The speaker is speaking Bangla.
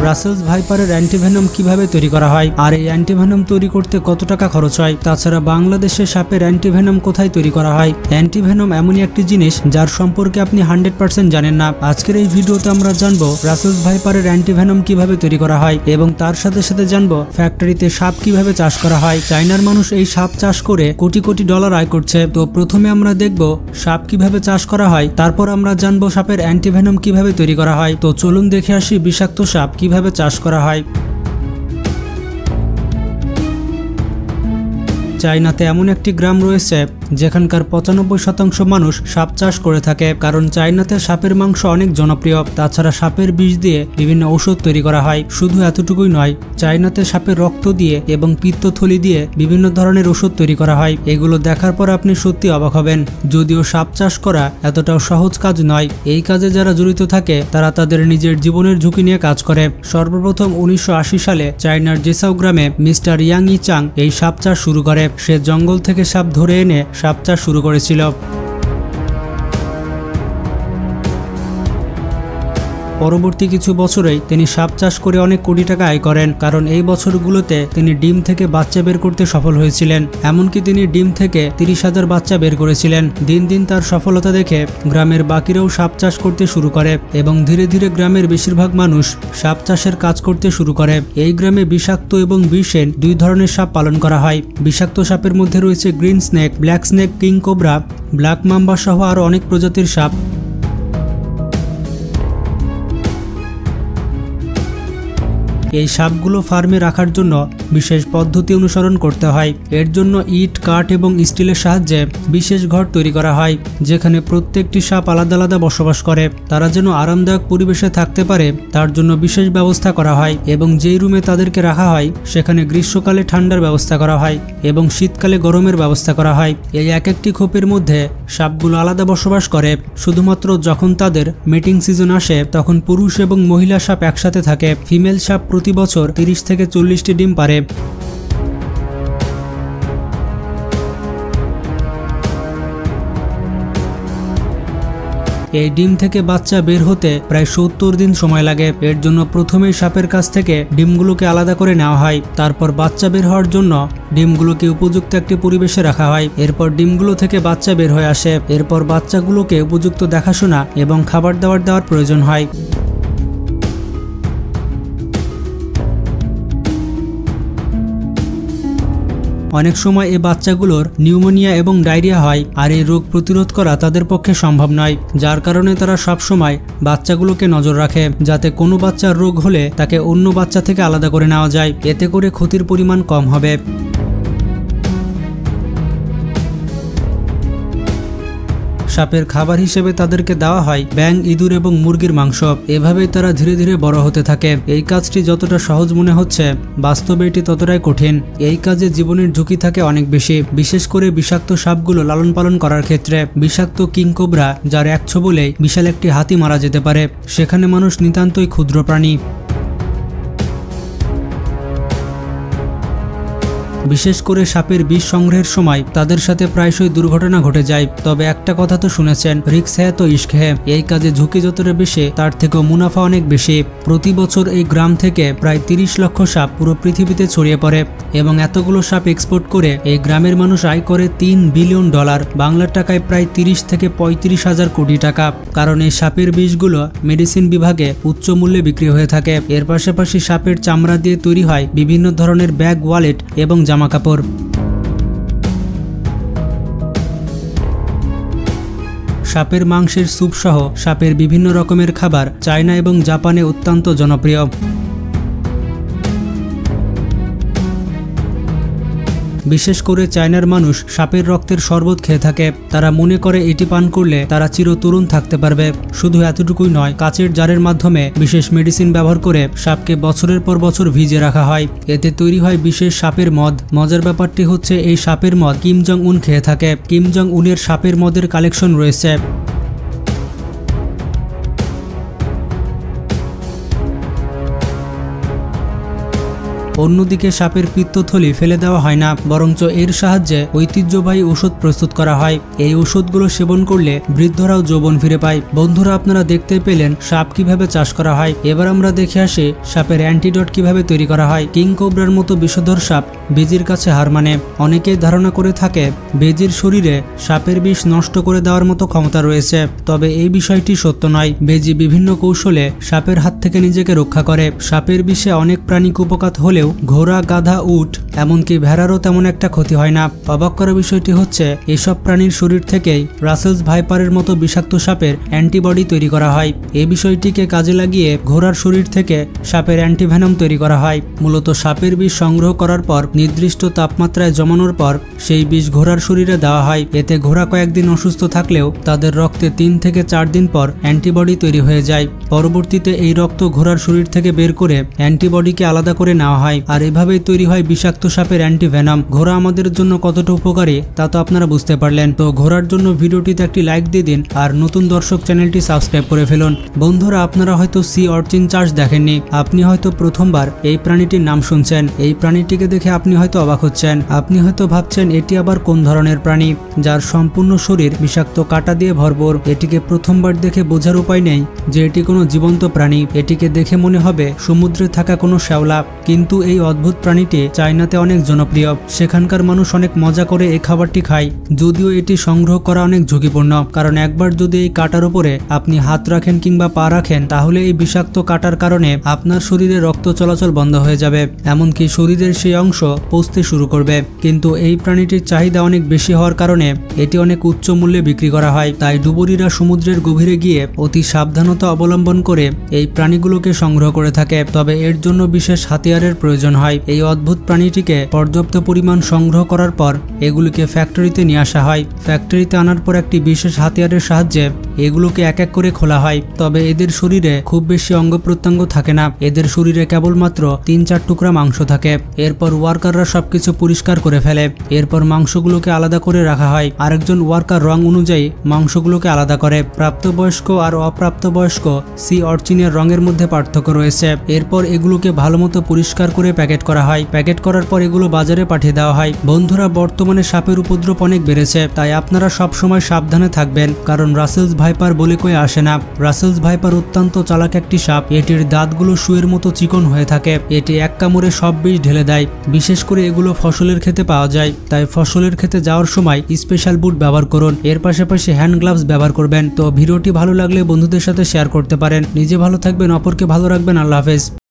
রাসেলস ভাইপারের অ্যান্টিভেনম কিভাবে তৈরি করা হয়, আর এই অ্যান্টিভেনম তৈরি করতে কত টাকা খরচ হয়। তাছাড়া বাংলাদেশে সাপের অ্যান্টিভেনম কোথায় তৈরি করা হয়। অ্যান্টিভেনম এমনই একটি জিনিস যার সম্পর্কে আপনি 100% জানেন না। আজকের এই ভিডিওতে আমরা জানবো রাসেলস ভাইপারের অ্যান্টিভেনম কিভাবে তৈরি করা হয় এবং তার সাথে সাথে জানবো ফ্যাক্টরিতে সাপ কিভাবে চাষ করা হয়। চায়নার মানুষ এই সাপ চাষ করে কোটি কোটি ডলার আয় করছে। তো প্রথমে আমরা দেখব সাপ কিভাবে চাষ করা হয়, তারপর আমরা জানবো সাপের অ্যান্টিভেনম কিভাবে তৈরি করা হয়। তো চলুন দেখে আসি বিষাক্ত সাপ কিভাবে চাষ করা হয়। চায়নাতে এমন একটি গ্রাম রয়েছে যেখানকার 95% মানুষ সাপ চাষ করে থাকে, কারণ চায়নাতে সাপের মাংস অনেক জনপ্রিয়। তাছাড়া সাপের বিষ দিয়ে বিভিন্ন ঔষধ তৈরি করা হয়। শুধু এতটুকুই নয়, চায়নাতে সাপের রক্ত দিয়ে এবং পিত্তথলি দিয়ে বিভিন্ন ধরনের ওষুধ তৈরি করা হয়। এগুলো দেখার পর আপনি সত্যি অবাক হবেন। যদিও সাপ চাষ করা এতটাও সহজ কাজ নয়, এই কাজে যারা জড়িত থাকে তারা তাদের নিজের জীবনের ঝুঁকি নিয়ে কাজ করে। সর্বপ্রথম 1980 সালে চায়নার জেসাও গ্রামে মিস্টার ইয়াং ই চাং এই সাপ চাষ শুরু করে। সে জঙ্গল থেকে সাপ ধরে এনে সাপ চাষ শুরু করেছিল। পরবর্তী কিছু বছরেই তিনি সাপ চাষ করে অনেক কোটি টাকা আয় করেন, কারণ এই বছরগুলোতে তিনি ডিম থেকে বাচ্চা বের করতে সফল হয়েছিলেন। এমনকি তিনি ডিম থেকে 30,000 বাচ্চা বের করেছিলেন। দিন দিন তার সফলতা দেখে গ্রামের বাকিরাও সাপ চাষ করতে শুরু করে এবং ধীরে ধীরে গ্রামের বেশিরভাগ মানুষ সাপ চাষের কাজ করতে শুরু করে। এই গ্রামে বিষাক্ত এবং বিষেন দুই ধরনের সাপ পালন করা হয়। বিষাক্ত সাপের মধ্যে রয়েছে green snake, black snake, king cobra, black mamba সহ আরও অনেক প্রজাতির সাপ। এই সাপগুলো ফার্মে রাখার জন্য বিশেষ পদ্ধতি অনুসরণ করতে হয়। এর জন্য ইট, কাঠ এবং স্টিলের সাহায্যে বিশেষ ঘর তৈরি করা হয়, যেখানে প্রত্যেকটি সাপ আলাদা আলাদা বসবাস করে। তারা যেন আরামদায়ক পরিবেশে থাকতে পারে তার জন্য বিশেষ ব্যবস্থা করা হয় এবং যেই রুমে তাদেরকে রাখা হয় সেখানে গ্রীষ্মকালে ঠান্ডার ব্যবস্থা করা হয় এবং শীতকালে গরমের ব্যবস্থা করা হয়। এই এক একটি খোপের মধ্যে সাপগুলো আলাদা বসবাস করে। শুধুমাত্র যখন তাদের মিটিং সিজন আসে তখন পুরুষ এবং মহিলা সাপ একসাথে থাকে। ফিমেল সাপ প্রতি বছর 30 থেকে 40টি ডিম পারে। এই ডিম থেকে বাচ্চা বের হতে প্রায় 70 দিন সময় লাগে। এর জন্য প্রথমেই সাপের কাছ থেকে ডিমগুলোকে আলাদা করে নেওয়া হয়। তারপর বাচ্চা বের হওয়ার জন্য ডিমগুলোকে উপযুক্ত একটি পরিবেশে রাখা হয়। এরপর ডিমগুলো থেকে বাচ্চা বের হয়ে আসে। এরপর বাচ্চাগুলোকে উপযুক্ত দেখাশোনা এবং খাবার দাবার দেওয়ার প্রয়োজন হয়। অনেক সময় এই বাচ্চাগুলোর নিউমোনিয়া এবং ডায়রিয়া হয়, আর এই রোগ প্রতিরোধ করা তাদের পক্ষে সম্ভব নয়, যার কারণে তারা সবসময় বাচ্চাগুলোকে নজর রাখে যাতে কোনো বাচ্চার রোগ হলে তাকে অন্য বাচ্চা থেকে আলাদা করে নেওয়া যায়। এতে করে ক্ষতির পরিমাণ কম হবে। সাপের খাবার হিসেবে তাদেরকে দেওয়া হয় ব্যাঙ, ইঁদুর এবং মুরগির মাংস। এভাবেই তারা ধীরে ধীরে বড় হতে থাকে। এই কাজটি যতটা সহজ মনে হচ্ছে, বাস্তবে এটি ততটাই কঠিন। এই কাজে জীবনের ঝুঁকি থাকে অনেক বেশি, বিশেষ করে বিষাক্ত সাপগুলো লালন পালন করার ক্ষেত্রে। বিষাক্ত কিং কোবরা, যার এক ছোবলেই বিশাল একটি হাতি মারা যেতে পারে, সেখানে মানুষ নিতান্তই ক্ষুদ্র প্রাণী। বিশেষ করে সাপের বিষ সংগ্রহের সময় তাদের সাথে প্রায়শই দুর্ঘটনা ঘটে যায়। তবে একটা কথা তো শুনেছেন, রিস্ক হ্যাঁ তো ইশক হ্যাঁ। এই কাজে ঝুঁকি যতটা বেশি তার থেকেও মুনাফা অনেক বেশি। প্রতি বছর এই গ্রাম থেকে প্রায় 30 লক্ষ সাপ পুরো পৃথিবীতে ছড়িয়ে পড়ে এবং এতগুলো সাপ এক্সপোর্ট করে এই গ্রামের মানুষ আয় করে $3 বিলিয়ন, বাংলার টাকায় প্রায় 30 থেকে 35,000 কোটি টাকা। কারণ এই সাপের বিষগুলো মেডিসিন বিভাগে উচ্চ মূল্যে বিক্রি হয়ে থাকে। এর পাশাপাশি সাপের চামড়া দিয়ে তৈরি হয় বিভিন্ন ধরনের ব্যাগ, ওয়ালেট এবং জামা কাপড়। সাপের মাংসের স্যুপ সহ সাপের বিভিন্ন রকমের খাবার চায়না এবং জাপানে অত্যন্ত জনপ্রিয়। বিশেষ করে চায়নার মানুষ সাপের রক্তের শরবত খেয়ে থাকে। তারা মনে করে এটি পান করলে তারা চিরতরুণ থাকতে পারবে। শুধু এতটুকুই নয়, কাচের জারের মাধ্যমে বিশেষ মেডিসিন ব্যবহার করে সাপকে বছরের পর বছর ভিজে রাখা হয়। এতে তৈরি হয় বিশেষ সাপের মদ। মজার ব্যাপারটি হচ্ছে, এই সাপের মদ কিম জং উন খেয়ে থাকে। কিম জং উনের সাপের মদের কালেকশন রয়েছে। অন্যদিকে সাপের পিত্তথলি ফেলে দেওয়া হয় না, বরঞ্চ এর সাহায্যে ঐতিহ্যবাহী ওষুধ প্রস্তুত করা হয়। এই ওষুধগুলো সেবন করলে বৃদ্ধরাও যৌবন ফিরে পায়। বন্ধুরা, আপনারা দেখতে পেলেন সাপ কিভাবে চাষ করা হয়। এবার আমরা দেখে আসি সাপের অ্যান্টিডট কিভাবে তৈরি করা হয়। কিং কোবরার মতো বিষধর সাপ বেজির কাছে হার মানে। অনেকেই ধারণা করে থাকে বেজির শরীরে সাপের বিষ নষ্ট করে দেওয়ার মতো ক্ষমতা রয়েছে, তবে এই বিষয়টি সত্য নয়। বেজি বিভিন্ন কৌশলে সাপের হাত থেকে নিজেকে রক্ষা করে। সাপের বিষে অনেক প্রাণী কুপকাত হলেও ঘোড়া, গাধা, উট এমনকি ভেড়ারও তেমন একটা ক্ষতি হয় না। অবাক করা বিষয়টি হচ্ছে এসব প্রাণীর শরীর থেকেই রাসেলস ভাইপারের মতো বিষাক্ত সাপের অ্যান্টিবডি তৈরি করা হয়। এই বিষয়টিকে কাজে লাগিয়ে ঘোড়ার শরীর থেকে সাপের অ্যান্টিভেনম তৈরি করা হয়। মূলত সাপের বিষ সংগ্রহ করার পর নির্দিষ্ট তাপমাত্রায় জমানোর পর সেই বিষ ঘোড়ার শরীরে দেওয়া হয়। এতে ঘোড়া কয়েকদিন অসুস্থ থাকলেও তাদের রক্তে 3 থেকে 4 দিন পর অ্যান্টিবডি তৈরি হয়ে যায়। পরবর্তীতে এই রক্ত ঘোড়ার শরীর থেকে বের করে অ্যান্টিবডিকে আলাদা করে নেওয়া হয়, আর এভাবেই তৈরি হয় বিষাক্ত সাপের অ্যান্টিভেনম। ঘোড়া আমাদের জন্য কতটা উপকারী তা তো আপনারা বুঝতে পারলেন। তো ঘোড়ার জন্য ভিডিওটিতে একটি লাইক দিয়ে দিন, আর নতুন দর্শক চ্যানেলটি সাবস্ক্রাইব করে ফেলুন। বন্ধুরা, আপনারা হয়তো সি অর্চিন চার্জ দেখেননি, আপনি হয়তো প্রথমবার এই প্রাণীটির নাম শুনছেন। এই প্রাণীটিকে দেখে আপনি হয়তো অবাক হচ্ছেন। আপনি হয়তো ভাবছেন এটি আবার কোন ধরনের প্রাণী যার সম্পূর্ণ শরীর বিষাক্ত কাঁটা দিয়ে ভরপুর। এটিকে প্রথমবার দেখে বোঝার উপায় নেই যে এটি কোনো জীবন্ত প্রাণী। এটিকে দেখে মনে হবে সমুদ্রে থাকা কোনো শ্যাওলা, কিন্তু এই অদ্ভুত প্রাণীটি চায়নাতে অনেক জনপ্রিয়। সেখানকার মানুষ অনেক মজা করে এই খাবারটি খায়, যদিও এটি সংগ্রহ করা অনেক ঝুঁকিপূর্ণ, কারণ একবার যদি এই কাঁটার উপরে আপনি হাত রাখেন কিংবা পা রাখেন তাহলে এই বিষাক্ত কাঁটার কারণে আপনার শরীরে রক্ত চলাচল বন্ধ হয়ে যাবে, এমনকি শরীরের সেই অংশ পচতে শুরু করবে। কিন্তু এই প্রাণীটির চাহিদা অনেক বেশি হওয়ার কারণে এটি অনেক উচ্চ মূল্যে বিক্রি করা হয়। তাই ডুবুরিরা সমুদ্রের গভীরে গিয়ে অতি সাবধানতা অবলম্বন করে এই প্রাণীগুলোকে সংগ্রহ করে থাকে, তবে এর জন্য বিশেষ হাতিয়ারের প্রয়োজন হয়। এই অদ্ভুত প্রাণীটিকে পর্যাপ্ত পরিমাণ সংগ্রহ করার পর এগুলিকে ফ্যাক্টরিতে নিয়ে আসা হয়। ফ্যাক্টরিতে আনার পর একটি বিশেষ হাতিয়ারের সাহায্যে এগুলোকে এক এক করে খোলা হয়। তবে এদের শরীরে খুব বেশি অঙ্গ প্রত্যঙ্গ থাকে না, এদের শরীরে কেবলমাত্র 3-4 টুকরা মাংস থাকে। এরপর ওয়ার্কাররা সবকিছু পরিষ্কার করে ফেলে। এরপর মাংসগুলোকে আলাদা করে রাখা হয়। আরেকজন ওয়ার্কার রং অনুযায়ী মাংসগুলোকে আলাদা করে। প্রাপ্তবয়স্ক আর অপ্রাপ্তবয়স্ক সি অর্চিনের রঙের মধ্যে পার্থক্য রয়েছে। এরপর এগুলোকে ভালোমতো পরিষ্কার করে প্যাকেট করা হয়। প্যাকেট করার পর এগুলো বাজারে পাঠিয়ে দেওয়া হয়। বন্ধুরা, বর্তমানে সাপের উপদ্রব অনেক বেড়েছে, তাই আপনারা সবসময় সাবধানে থাকবেন, কারণ রাসেলস ভাইপার বলে কয়ে আসে না। রাসেলস ভাইপার অত্যন্ত চালাক একটি সাপ। এটির দাঁতগুলো শুয়ের মতো চিকন হয়ে থাকে। এটি এক কামড়ে সব বিষ ঢেলে দেয়। বিশেষ করে এগুলো ফসলের ক্ষেতে পাওয়া যায়, তাই ফসলের ক্ষেতে যাওয়ার সময় স্পেশাল বুট ব্যবহার করুন। এর পাশাপাশি হ্যান্ড গ্লাভস ব্যবহার করবেন। তো ভিডিওটি ভালো লাগলে বন্ধুদের সাথে শেয়ার করতে পারেন। নিজে ভালো থাকবেন, অপরকে ভালো রাখবেন। আল্লাহ হাফেজ।